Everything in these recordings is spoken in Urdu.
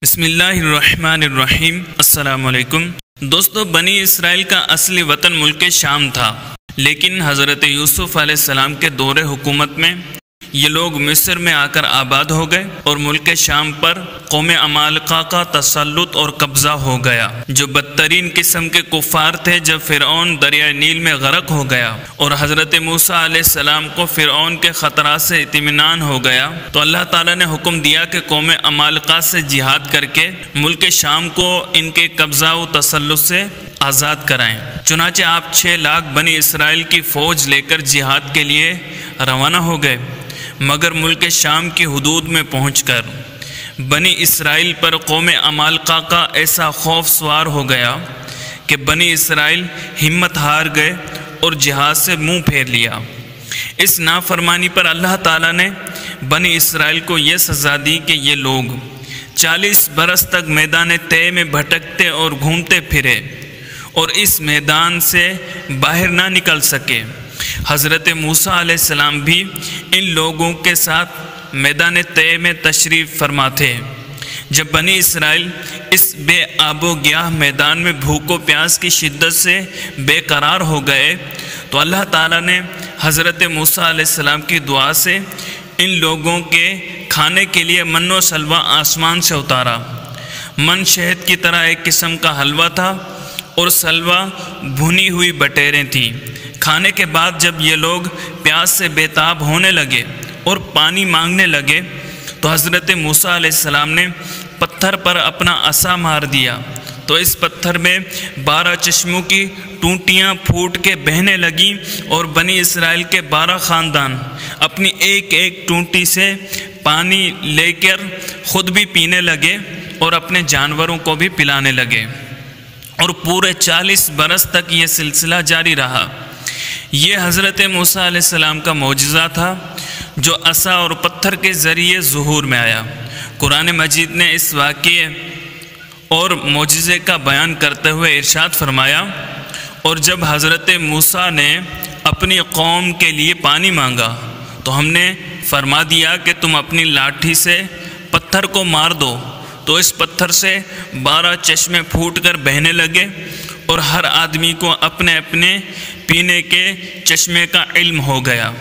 بسم اللہ الرحمن الرحیم۔ السلام علیکم دوستو، بنی اسرائیل کا اصلی وطن ملک شام تھا، لیکن حضرت یوسف علیہ السلام کے دور حکومت میں یہ لوگ مصر میں آ کر آباد ہو گئے اور ملک شام پر قوم عمالقہ کا تسلط اور قبضہ ہو گیا، جو بدترین قسم کے کفار تھے۔ جب فرعون دریائے نیل میں غرق ہو گیا اور حضرت موسیٰ علیہ السلام کو فرعون کے خطرات سے اطمینان ہو گیا، تو اللہ تعالیٰ نے حکم دیا کہ قوم عمالقہ سے جہاد کر کے ملک شام کو ان کے قبضہ و تسلط سے آزاد کرائیں۔ چنانچہ آپ 6 لاکھ بنی اسرائیل کی فوج لے کر جہاد کے لیے روانہ ہو گئے، مگر ملک شام کی حدود میں پہنچ کر بنی اسرائیل پر قوم عمالقہ کا ایسا خوف سوار ہو گیا کہ بنی اسرائیل ہمت ہار گئے اور جہاد سے منہ پھیر لیا۔ اس نافرمانی پر اللہ تعالیٰ نے بنی اسرائیل کو یہ سزا دی کہ یہ لوگ 40 برس تک میدان طے میں بھٹکتے اور گھومتے پھرے اور اس میدان سے باہر نہ نکل سکے۔ حضرت موسیٰ علیہ السلام بھی ان لوگوں کے ساتھ میدان طے میں تشریف فرما تھے۔ جب بنی اسرائیل اس بے آب و گیاہ میدان میں بھوک و پیاس کی شدت سے بے قرار ہو گئے تو اللہ تعالیٰ نے حضرت موسیٰ علیہ السلام کی دعا سے ان لوگوں کے کھانے کے لیے من و سلوہ آسمان سے اتارا۔ من شہد کی طرح ایک قسم کا حلوہ تھا اور سلوہ بھنی ہوئی بٹیریں تھیں۔ کھانے کے بعد جب یہ لوگ پیاس سے بے تاب ہونے لگے اور پانی مانگنے لگے تو حضرت موسیٰ علیہ السلام نے پتھر پر اپنا عصا مار دیا، تو اس پتھر میں 12 چشموں کی ٹوٹیاں پھوٹ کے بہنے لگیں اور بنی اسرائیل کے 12 خاندان اپنی ایک ایک ٹوٹی سے پانی لے کر خود بھی پینے لگے اور اپنے جانوروں کو بھی پلانے لگے، اور پورے 40 برس تک یہ سلسلہ جاری رہا۔ یہ حضرت موسیٰ علیہ السلام کا معجزہ تھا جو عصا اور پتھر کے ذریعے ظہور میں آیا۔ قرآن مجید نے اس واقعے اور معجزے کا بیان کرتے ہوئے ارشاد فرمایا، اور جب حضرت موسیٰ نے اپنی قوم کے لیے پانی مانگا تو ہم نے فرما دیا کہ تم اپنی لاٹھی سے پتھر کو مار دو، تو اس پتھر سے 12 چشمے پھوٹ کر بہنے لگے اور ہر آدمی کو اپنے اپنے پینے کے چشمے کا علم ہو گیا۔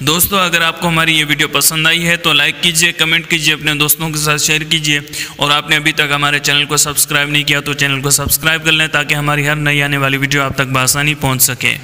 دوستو، اگر آپ کو ہماری یہ ویڈیو پسند آئی ہے تو لائک کیجئے، کمنٹ کیجئے، اپنے دوستوں کے ساتھ شیئر کیجئے، اور آپ نے ابھی تک ہمارے چینل کو سبسکرائب نہیں کیا تو چینل کو سبسکرائب کر لیں تاکہ ہماری ہر نئی آنے والی ویڈیو آپ تک بآسانی پہنچ سکے۔